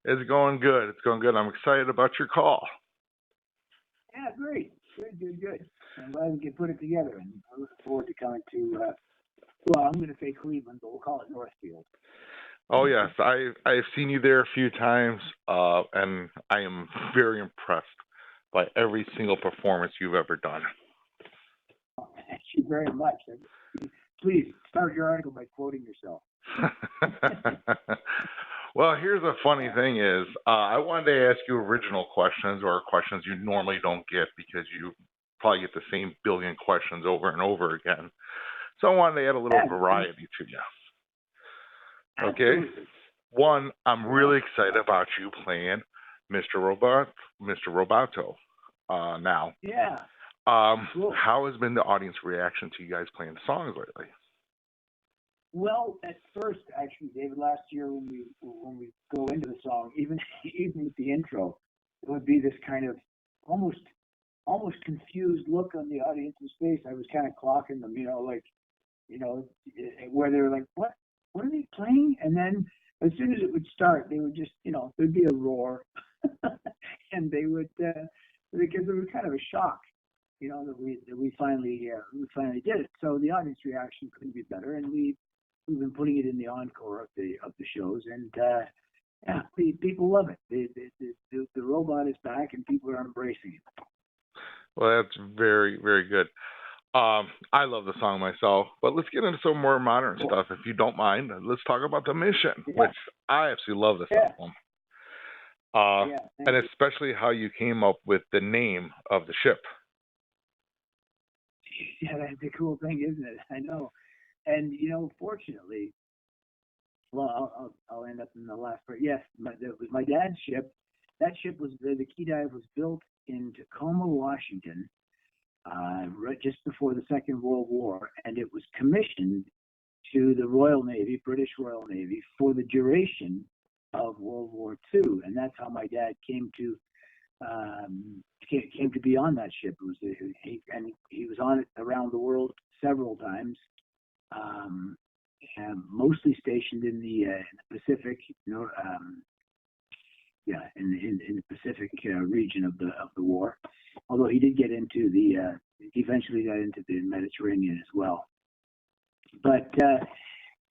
It's going good. It's going good. I'm excited about your call. Yeah, great. Good. I'm glad we could put it together, and I'm looking forward to coming to, well, I'm going to say Cleveland, but we'll call it Northfield. Oh yes, I've seen you there a few times, and I am very impressed by every single performance you've ever done. Thank you very much. Please start your article by quoting yourself. Well, here's the funny thing is, I wanted to ask you original questions or questions you normally don't get because you probably get the same billion questions over and over again. So I wanted to add a little Yeah, variety to you. Okay. absolutely. One, I'm Yeah, really excited about you playing Mr. Roboto, now. yeah, cool. How has been the audience reaction to you guys playing the songs lately? Well, at first, actually, David, last year when we go into the song, even even with the intro, it would be this kind of almost almost confused look on the audience's face. I was kind of clocking them, like where they were like, what are they playing? And then as soon as it would start, they would just, there'd be a roar, and they would, because it was kind of a shock, that we finally did it. So the audience reaction couldn't be better, and we've been putting it in the encore of the shows, and yeah, people love it. The robot is back, and people are embracing it. Well, that's very, very good. I love the song myself, but let's get into some more modern Cool. stuff if you don't mind. Let's talk about The Mission, Yeah, which I absolutely love this yeah, album. yeah. And Thank you. especially how you came up with the name of the ship. Yeah, that's the cool thing, isn't it? I know. And fortunately, well, I'll end up in the last part. Yes, it was my dad's ship. That ship was the Key Dive was built in Tacoma, Washington, right just before the Second World War, and it was commissioned to the Royal Navy, British Royal Navy, for the duration of World War II, and that's how my dad came to be on that ship. It was he was on it around the world several times, um, and mostly stationed in the Pacific, yeah, in the Pacific region of the war. Although he did get into he eventually got into the Mediterranean as well. But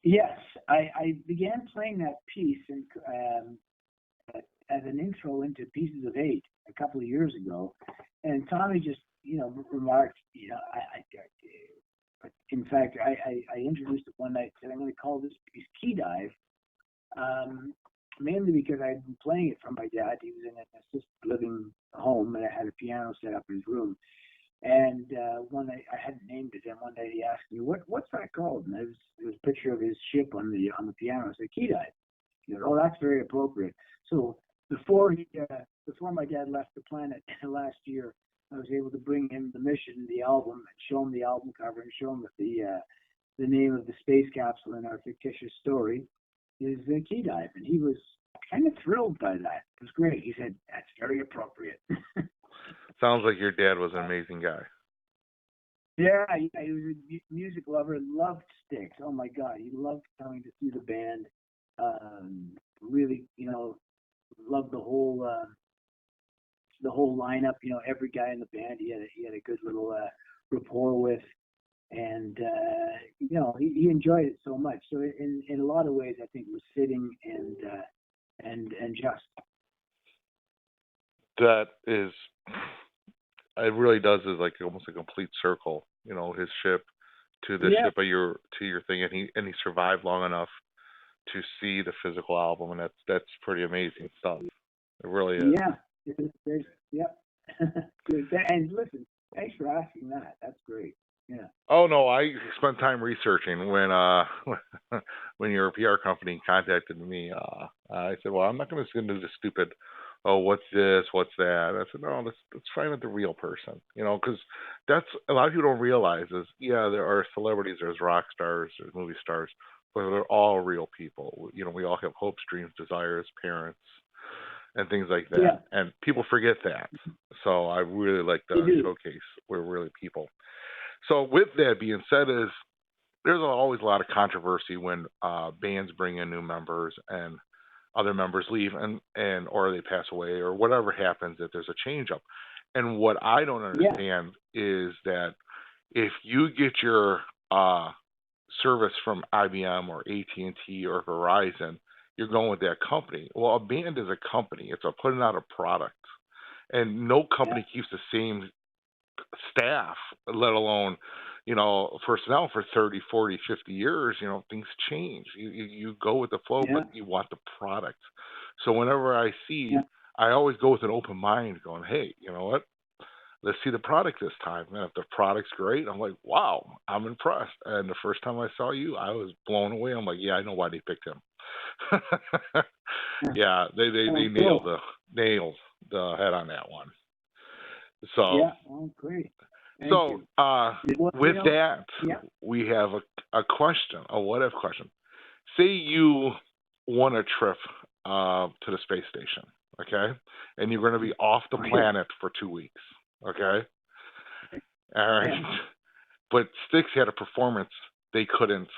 yes, I began playing that piece as an intro into Pieces of Eight a couple of years ago, and Tommy just remarked, in fact, I introduced it one night, said I'm going to call this piece Key Dive, mainly because I'd been playing it from my dad. He was in an assisted living home, and I had a piano set up in his room. And one night I hadn't named it, and one day he asked me, "What's that called?" And there was a picture of his ship on the piano. I said, "Key Dive." He goes, "Oh, that's very appropriate." So before my dad left the planet last year, I was able to bring him the Mission, the album, and show him the album cover, and show him that the name of the space capsule in our fictitious story is the Key Dive, and he was kind of thrilled by that. It was great. He said, "That's very appropriate." Sounds like your dad was an amazing guy. Yeah, he was a music lover. Loved Styx. Oh my God, he loved coming to see the band. Really, loved the whole lineup. Every guy in the band he had a good little rapport with, and he enjoyed it so much. So in a lot of ways, I think it was fitting and just. That is, it really does is like almost a complete circle. His ship to the Yeah, ship of your thing, and he survived long enough to see the physical album, and that's pretty amazing stuff. It really is. yeah. Yep. Good. And listen, thanks for asking that. That's great. Yeah. Oh no, I spent time researching when when your PR company contacted me. I said, well, I'm not going to send you the stupid. Oh, what's this? What's that? I said, no, let's find out the real person. Because that's a lot of people don't realize is there are celebrities, there's rock stars, there's movie stars, but they're all real people. We all have hopes, dreams, desires, parents, and things like Yeah. that. And people forget that. So I really like They the do. showcase. We're really people. So with that being said, there's always a lot of controversy when bands bring in new members, and other members leave and or they pass away or whatever happens that there's a change up. And what I don't Yeah, understand is that if you get your uh, service from IBM or AT&T or Verizon, you're going with that company. Well, a band is a company. It's a putting out a product, and no yeah, company keeps the same staff, let alone, personnel for 30, 40, 50 years. Things change. You go with the flow, yeah, but you want the product. So whenever yeah, I always go with an open mind, going, hey, you know what? Let's see the product this time. And if the product's great, I'm like, wow, I'm impressed. And the first time I saw you, I was blown away. I'm like, yeah, I know why they picked him. yeah. Yeah, they Oh, cool. nailed the head on that one. So Yeah, oh, great. Thank so you. uh, Well, with that, yeah, we have a question, a what if question. Say you won a trip to the space station, okay, and you're going to be off the really, planet for 2 weeks, okay, all right. yeah. But Styx had a performance they couldn't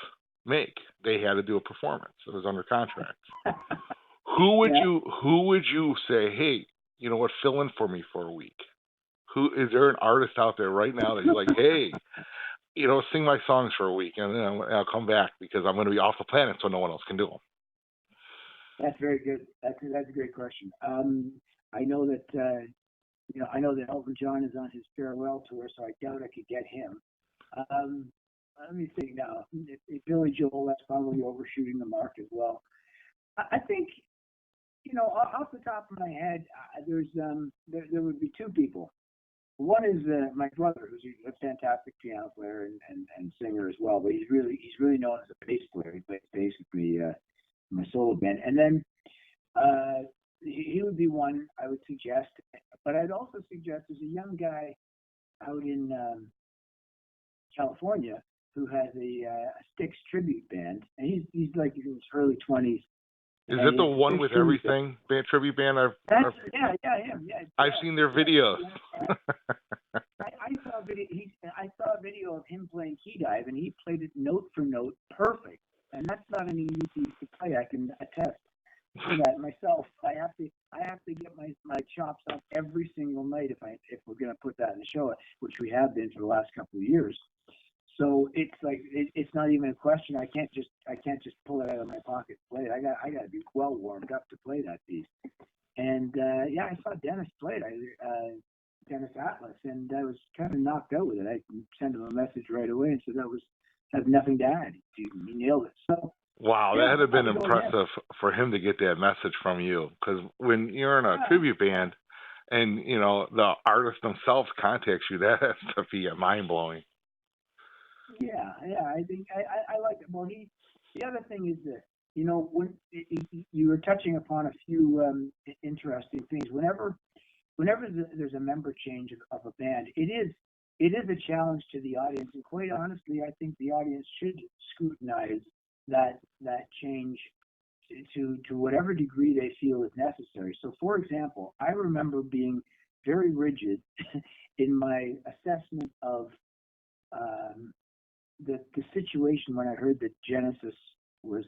make. They had to do a performance. It was under contract. Yeah, Who would you say, hey, you know what, fill in for me for a week? Who is there an artist out there right now that you're like, hey, sing my songs for a week and then I'll come back because I'm going to be off the planet so no one else can do them. that's very good. That's a great question. I know that I know that Elton John is on his farewell tour, so I doubt I could get him. Um, Let me think now. If Billy Joel, that's probably overshooting the mark as well. I think off the top of my head, there would be two people. One is my brother, who's a fantastic piano player and singer as well, but he's really known as a bass player. He plays basically my solo band, and then he would be one I would suggest. But I'd also suggest there's a young guy out in California who has a Styx tribute band, and he's like in his early 20s, Is and it he the has a one Styx with tribute band. everything band tribute band? That's yeah, I've seen their videos. yeah. I saw a video. I saw a video of him playing key dive, and he played it note for note, perfect. And that's not an easy piece to play. I can attest to that myself. I have to get my chops up every single night if we're going to put that in the show, which we have been for the last couple of years. So it's like it's not even a question. I can't just pull it out of my pocket and play it. I got to be well warmed up to play that piece. And yeah, I saw Dennis play it. Dennis Atlas, and I was kind of knocked out with it. I sent him a message right away and said that was have nothing to add. He nailed it. So Wow, that yeah, had to I'll have been probably go again. impressive for him to get that message from you. Because when you're in a Yeah, tribute band and the artist themselves contacts you, that has to be mind blowing. yeah. I think I like it. Well, the other thing is this. When you were touching upon a few interesting things. Whenever there's a member change of a band, it is a challenge to the audience, and quite honestly, I think the audience should scrutinize that change to whatever degree they feel is necessary. So, for example, I remember being very rigid in my assessment of um, the situation when I heard that Genesis would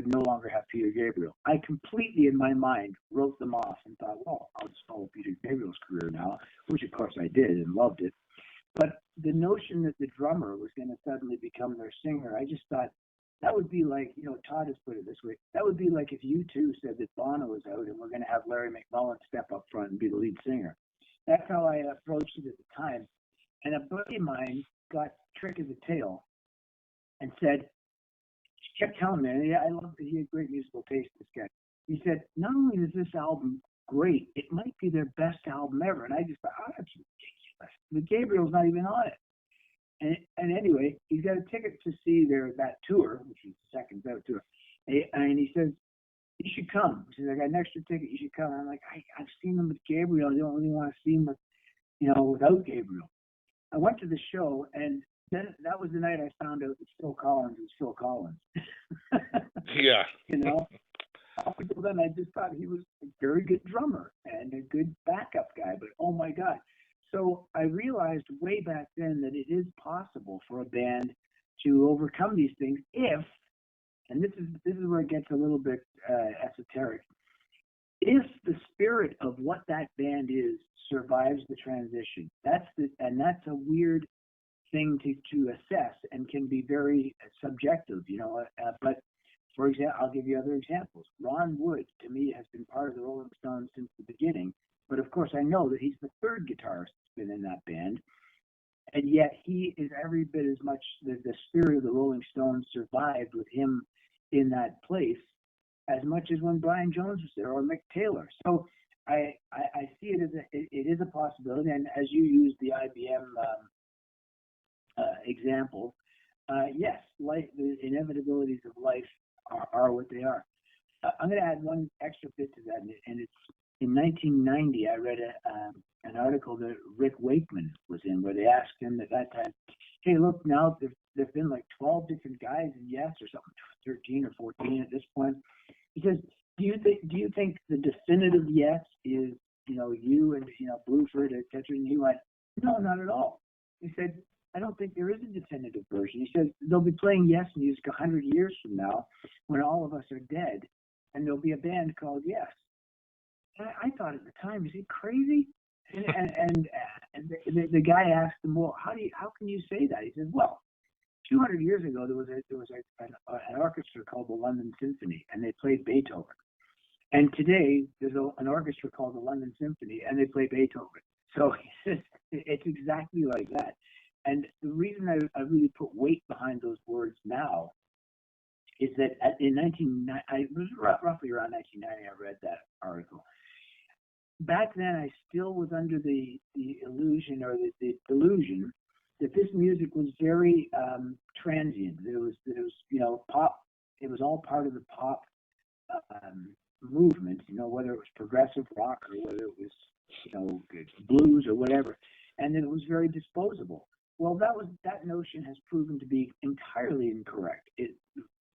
no longer have Peter Gabriel. I completely in my mind wrote them off and thought, well, I'll just follow Peter Gabriel's career now, which of course I did and loved it. But the notion that the drummer was going to suddenly become their singer, I just thought that would be like, Todd has put it this way. That would be like if U2 said that Bono was out and we're going to have Larry McMullen step up front and be the lead singer. That's how I approached it at the time. And a buddy of mine got trick of the tail and said, kept telling me, yeah, I love that he had great musical taste, this guy. He said, not only is this album great, it might be their best album ever. And I just thought, oh, that's ridiculous. The Gabriel's not even on it. And anyway, he's got a ticket to see that tour, which is the second out tour. And he says, you should come. He says, I got an extra ticket. You should come. And I'm like, I've seen him with Gabriel. I don't really want to see him without Gabriel. I went to the show, and then that was the night I found out that Phil Collins was Phil Collins. Yeah. you know, Up until then, I just thought he was a very good drummer and a good backup guy. But oh my God! So I realized way back then that it is possible for a band to overcome these things if and this is where it gets a little bit esoteric. If the spirit of what that band is survives the transition, that's a weird thing to assess and can be very subjective, but for example, I'll give you other examples. Ron Wood, to me, has been part of the Rolling Stones since the beginning, but of course I know that he's the third guitarist that's been in that band, and yet he is every bit as much the spirit of the Rolling Stones survived with him in that place as much as when Brian Jones was there or Mick Taylor. So I see it as it is a possibility, and as you use the IBM example, yes, life, the inevitabilities of life are what they are. I'm going to add one extra bit to that, and it's in 1990. I read an article that Rick Wakeman was in, where they asked him at that time, "Hey, look, now there've been like 12 different guys in Yes or something, 13 or 14 at this point." He says, "Do you think the definitive Yes is you and Bluford, etc.?" And he went, "No, not at all." He said, "I don't think there is a definitive version." He said, "They'll be playing Yes music 100 years from now when all of us are dead, and there'll be a band called Yes." And I thought at the time, is he crazy? And the guy asked him, "Well, how can you say that?" He said, "Well, 200 years ago there was an orchestra called the London Symphony, and they played Beethoven. And today there's an orchestra called the London Symphony, and they play Beethoven." So he says it's exactly like that. And the reason I really put weight behind those words now is that it was roughly around 1990 I read that article. Back then I still was under the illusion or the delusion that this music was very transient. That it was pop. It was all part of the pop movement. Whether it was progressive rock or whether it was blues or whatever, and that it was very disposable. Well, that notion has proven to be entirely incorrect.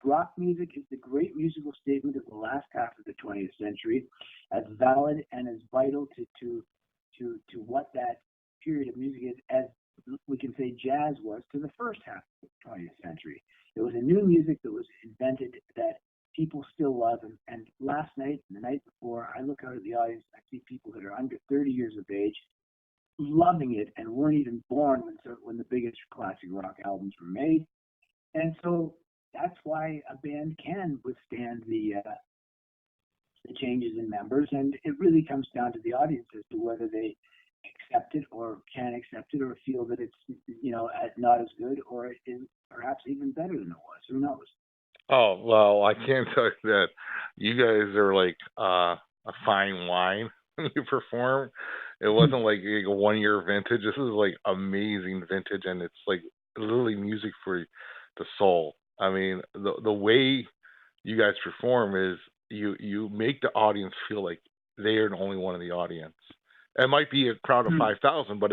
Rock music is the great musical statement of the last half of the 20th century, as valid and as vital to what that period of music is, as we can say jazz was to the first half of the 20th century. It was a new music that was invented that people still love. And last night and the night before, I look out at the audience, I see people that are under 30 years of age loving it and weren't even born when the biggest classic rock albums were made. And so that's why a band can withstand the changes in members, and it really comes down to the audience as to whether they accept it or can accept it or feel that it's not as good or it is perhaps even better than it was. Who knows? Oh, well, I can't tell you that you guys are like a fine wine when you perform. It wasn't like a 1 year vintage. This is like amazing vintage, and it's like literally music for the soul. I mean, the way you guys perform is you make the audience feel like they are the only one in the audience. It might be a crowd of 5,000, but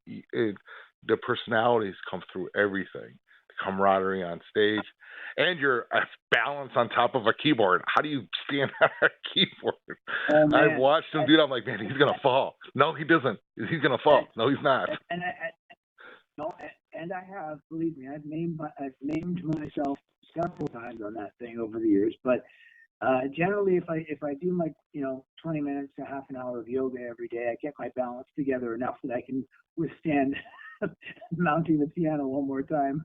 the personalities come through everything. The camaraderie on stage, and your balance on top of a keyboard. How do you stand on a keyboard? I've watched him do that. I'm like, man, he's gonna fall. No, he doesn't. He's gonna fall. No, he's not. And I have, believe me, I've named myself several times on that thing over the years. But generally, if I do my 20 minutes to half an hour of yoga every day, I get my balance together enough that I can withstand mounting the piano one more time.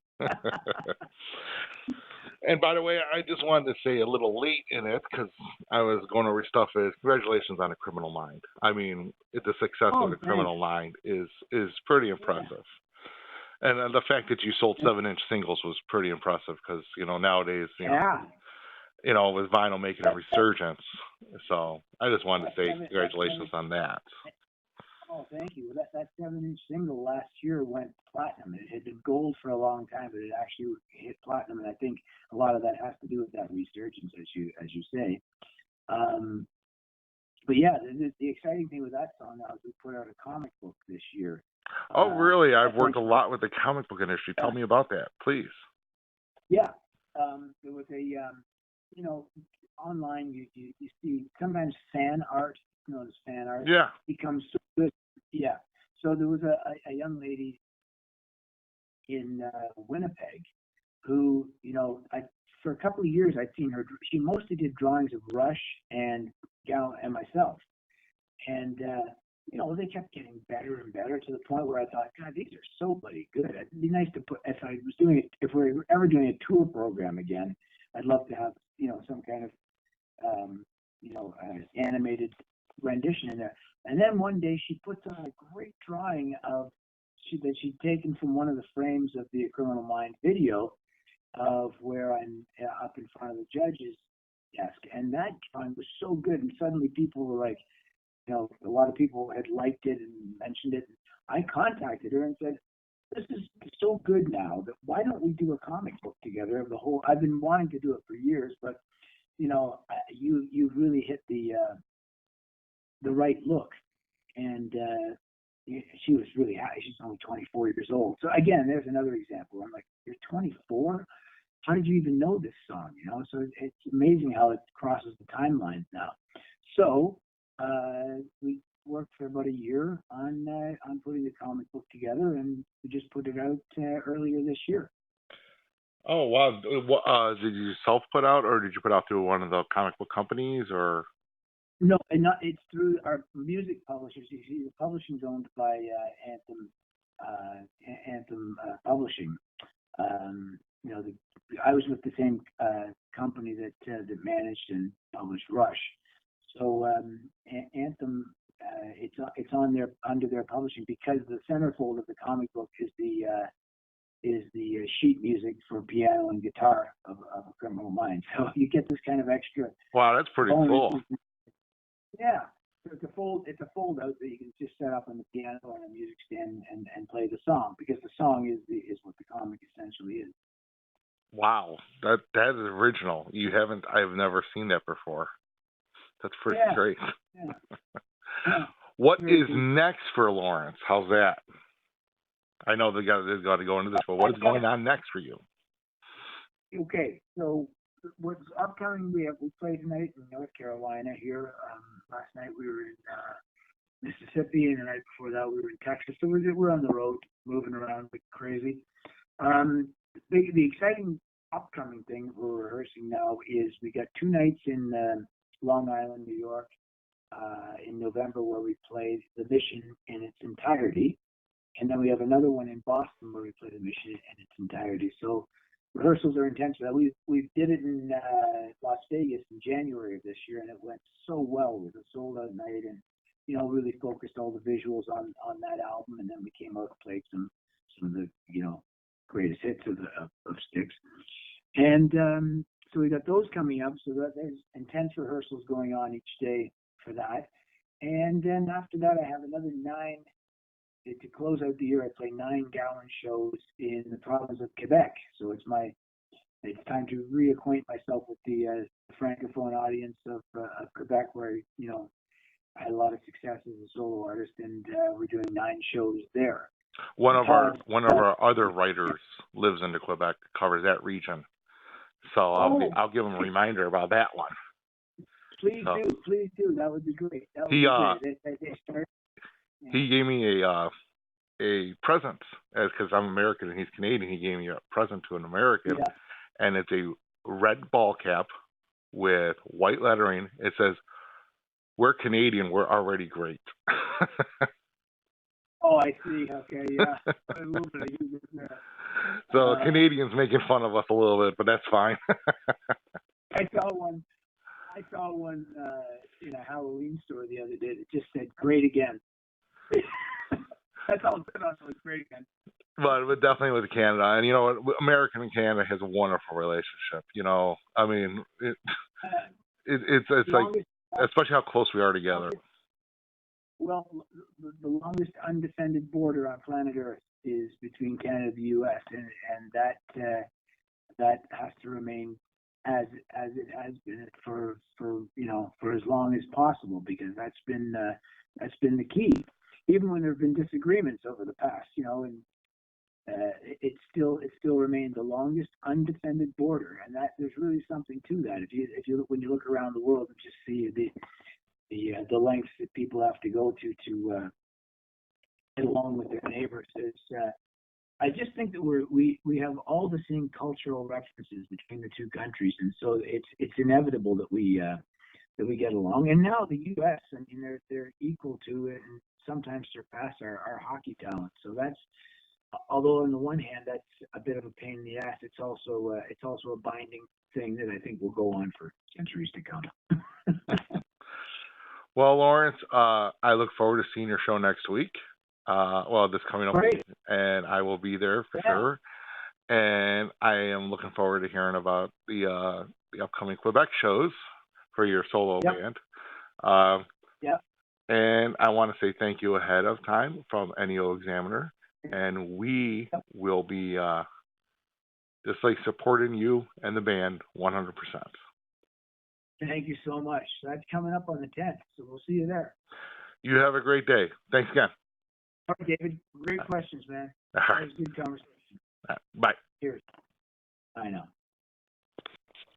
And by the way, I just wanted to say a little late in it because I was going over stuff. Is congratulations on A Criminal Mind. I mean, the success of A Criminal Mind is pretty impressive. Yeah. And the fact that you sold 7-inch singles was pretty impressive because nowadays with vinyl making a resurgence. So I just wanted to say congratulations on that. Oh, thank you. That 7-inch single last year went platinum. It had been gold for a long time, but it actually hit platinum, and I think a lot of that has to do with that resurgence, as you say. But yeah, the exciting thing with that song now is we put out a comic book this year. Oh, really? I've worked a lot with the comic book industry. Tell me about that, please. Yeah, there was a online you see sometimes fan art. This fan art becomes so good. Yeah. So there was a young lady in Winnipeg who, for a couple of years I'd seen her. She mostly did drawings of Rush and Gowan and myself, and they kept getting better and better to the point where I thought, God, these are so bloody good. It'd be nice to put if I was doing it if we were ever doing a tour program again. I'd love to have some kind of animated rendition in there. And then one day she puts on a great drawing that she'd taken from one of the frames of the Criminal Minds video of where I'm up in front of the judge's desk. And that drawing was so good. And suddenly people were like, a lot of people had liked it and mentioned it. I contacted her and said, this is so good now that why don't we do a comic book together of the whole? I've been wanting to do it for years, but you've really hit the right look. And she was really happy. She's only 24 years old. So again, there's another example. I'm like, you're 24? How did you even know this song? So it's amazing how it crosses the timelines now. So we worked for about a year on putting the comic book together, and we just put it out earlier this year. Oh wow! Did you self put out, or did you put out through one of the comic book companies, or? No, it's through our music publishers. You see, the publishing's owned by Anthem Publishing. I was with the same company that managed and published Rush. So Anthem, it's under their publishing because the centerfold of the comic book is the sheet music for piano and guitar of Criminal Minds. So you get this kind of extra. Wow, that's pretty cool. Yeah, so it's a fold out that you can just set up on the piano or on a music stand and play the song, because the song is what the comic essentially is. Wow, that is original. I've never seen that before. That's pretty great. Yeah. What is next for Lawrence? How's that? I know they've got to go into this, but what is going on next for you? Okay, so what's upcoming? We played tonight in North Carolina here. Last night we were in Mississippi, and the night before that we were in Texas. So we're on the road, moving around like crazy. The exciting upcoming thing we're rehearsing now is we got 2 nights in Long Island, New York, in November, where we played The Mission in its entirety, and then we have another one in Boston where we play The Mission in its entirety. So rehearsals are intense. We did it in Las Vegas in January of this year, and it went so well. It was a sold out night, and really focused all the visuals on that album, and then we came out and played some of the greatest hits of Styx, and so we got those coming up. So that there's intense rehearsals going on each day for that, and then after that I have another 9 to close out the year. I play 9 Gowan shows in the province of Quebec. So it's time to reacquaint myself with the francophone audience of Quebec, where I had a lot of success as a solo artist, and we're doing 9 shows there. One of our other writers lives in Quebec, covers that region, so I'll give him a reminder about that one. Please do. That would be great. He gave me a present, because I'm American and he's Canadian. He gave me a present to an American, and it's a red ball cap with white lettering. It says, "We're Canadian. We're already great." Oh, I see. Okay, yeah. A little bit of humor there. So Canadians making fun of us a little bit, but that's fine. I saw one in a Halloween store the other day that just said "Great again." That's all it said on it, was "Great again." But definitely with Canada, and American and Canada has a wonderful relationship. I mean, it's like, especially how close we are together. Well, the longest undefended border on planet Earth is between Canada and the U.S., and that has to remain as it has been for as long as possible, because that's been the key. Even when there have been disagreements over the past, and it still remains the longest undefended border, and that there's really something to that. When you look around the world and just see the lengths that people have to go to get along with their neighbors, I just think that we have all the same cultural references between the two countries, and so it's inevitable that we get along. And now the U.S. I mean, they're equal to it and sometimes surpass our hockey talent. So that's, although on the one hand that's a bit of a pain in the ass, it's also a binding thing that I think will go on for centuries to come. Well, Lawrence, I look forward to seeing your show next week. Well, this coming up Great. week, and I will be there for Yeah. sure. And I am looking forward to hearing about the upcoming Quebec shows for your solo Yep. band. Um, Yep. And I want to say thank you ahead of time from NEO Examiner, and we will be just like supporting you and the band 100%. Thank you so much. That's coming up on the 10th, so we'll see you there. You have a great day. Thanks again. All right, David. Great questions, man. All That right. was a good conversation. Bye. Cheers. I know.